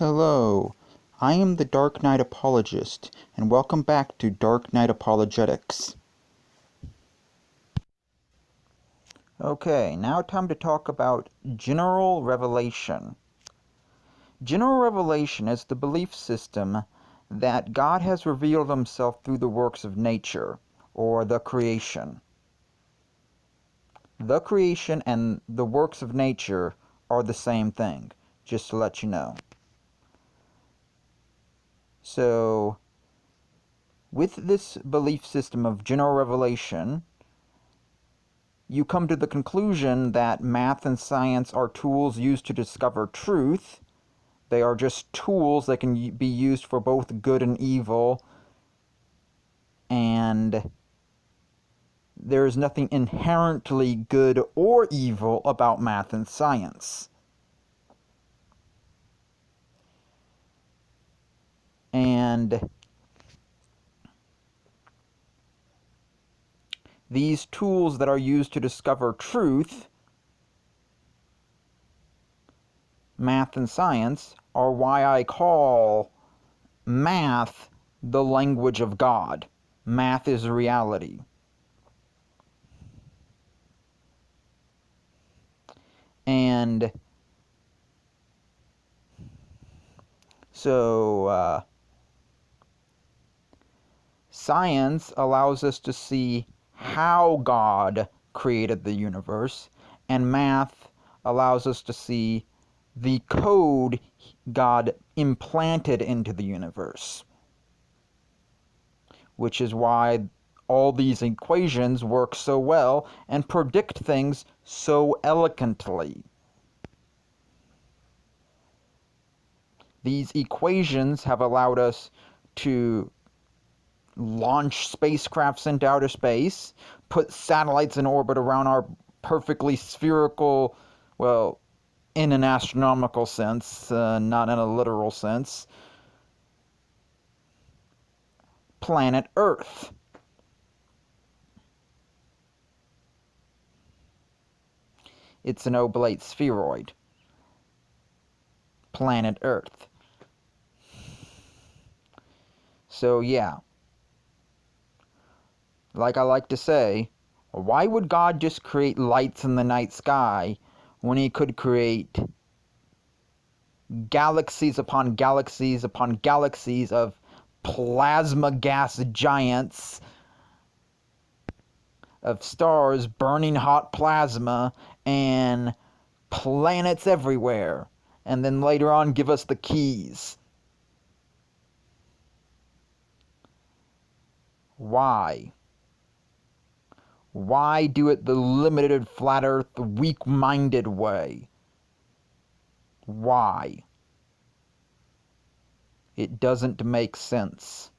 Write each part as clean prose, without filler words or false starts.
Hello, I am the Dark Knight Apologist, and welcome back to Dark Knight Apologetics. Okay, now time to talk about general revelation. General revelation is the belief system that God has revealed himself through the works of nature, or the creation. The creation and the works of nature are the same thing, just to let you know. So, with this belief system of general revelation, you come to the conclusion that math and science are tools used to discover truth. They are just tools that can be used for both good and evil, and there is nothing inherently good or evil about math and science. And these tools that are used to discover truth, math and science, are why I call math the language of God. Math is reality. And so, science allows us to see how God created the universe, and math allows us to see the code God implanted into the universe, which is why all these equations work so well and predict things so elegantly. These equations have allowed us to launch spacecrafts into outer space, put satellites in orbit around our perfectly spherical, well, in an astronomical sense, not in a literal sense, planet Earth. It's an oblate spheroid. Planet Earth. So yeah, like I like to say, why would God just create lights in the night sky when he could create galaxies upon galaxies upon galaxies of plasma gas giants, of stars burning hot plasma, and planets everywhere, and then later on give us the keys? Why? Why do it the limited, flat earth, weak-minded way? Why? It doesn't make sense.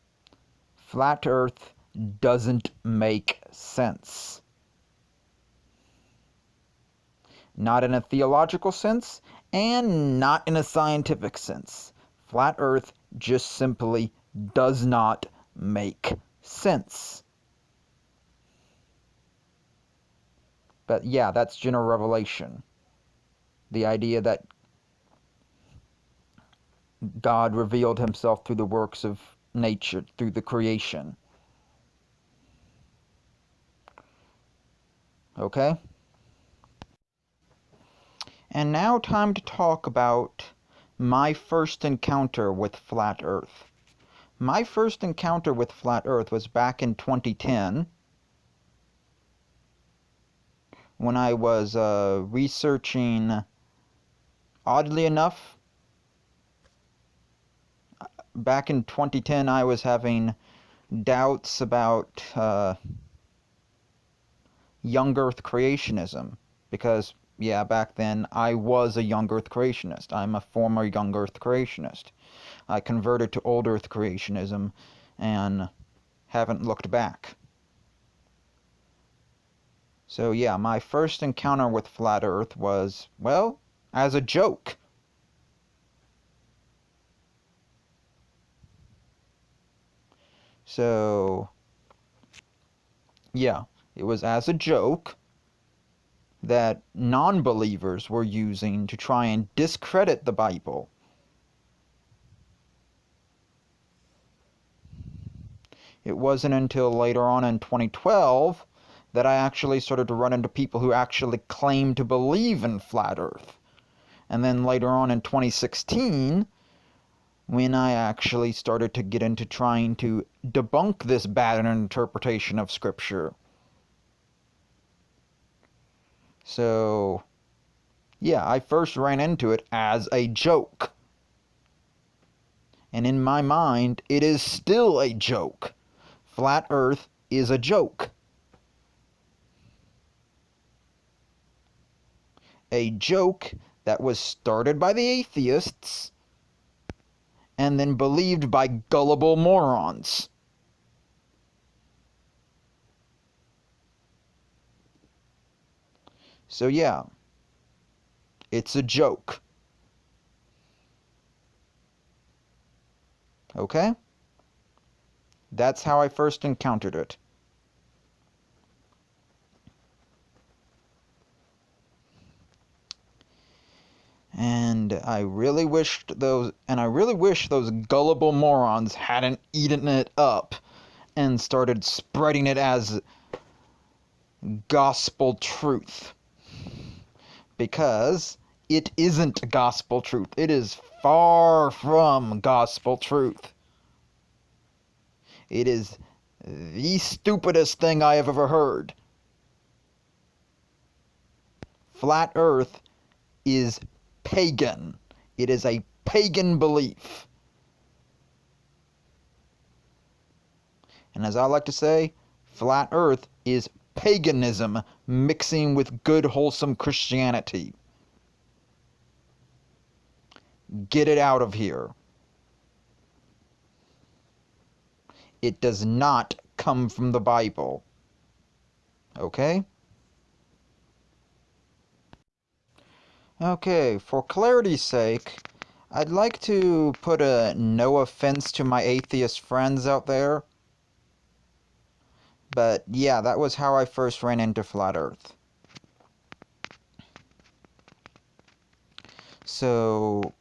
Flat earth doesn't make sense. Not in a theological sense, and not in a scientific sense. Flat earth just simply does not make sense. But yeah, that's general revelation. The idea that God revealed himself through the works of nature, through the creation. Okay? And now time to talk about my first encounter with flat earth. My first encounter with flat earth was back in 2010 when I was researching, oddly enough, back in 2010 I was having doubts about young earth creationism, because yeah, back then I was a young earth creationist. I'm a former young earth creationist. I converted to old earth creationism and haven't looked back. So yeah, my first encounter with flat earth was, well, as a joke. So yeah, it was as a joke that non-believers were using to try and discredit the Bible. It wasn't until later on in 2012 that I actually started to run into people who actually claim to believe in flat Earth. And then later on in 2016, when I actually started to get into trying to debunk this bad interpretation of Scripture. So, yeah, I first ran into it as a joke. And in my mind, it is still a joke. Flat Earth is a joke. A joke that was started by the atheists and then believed by gullible morons. So yeah, it's a joke. Okay? That's how I first encountered it. And I really wish those gullible morons hadn't eaten it up and started spreading it as gospel truth. Because it isn't gospel truth. It is far from gospel truth. It is the stupidest thing I have ever heard. Flat Earth is pagan. It is a pagan belief. And as I like to say, Flat Earth is paganism mixing with good, wholesome Christianity. Get it out of here. It does not come from the Bible. Okay? Okay, for clarity's sake, I'd like to put a no offense to my atheist friends out there. But yeah, that was how I first ran into Flat Earth. So,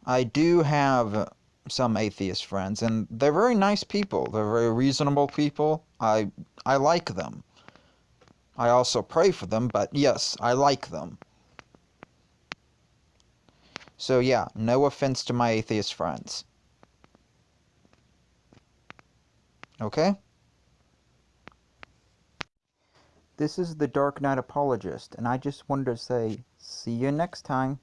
I do have some atheist friends, and they're very nice people. They're very reasonable people. I like them. I also pray for them, but yes, I like them. So yeah, no offense to my atheist friends. Okay? This is the Dark Knight Apologist, and I just wanted to say, see you next time.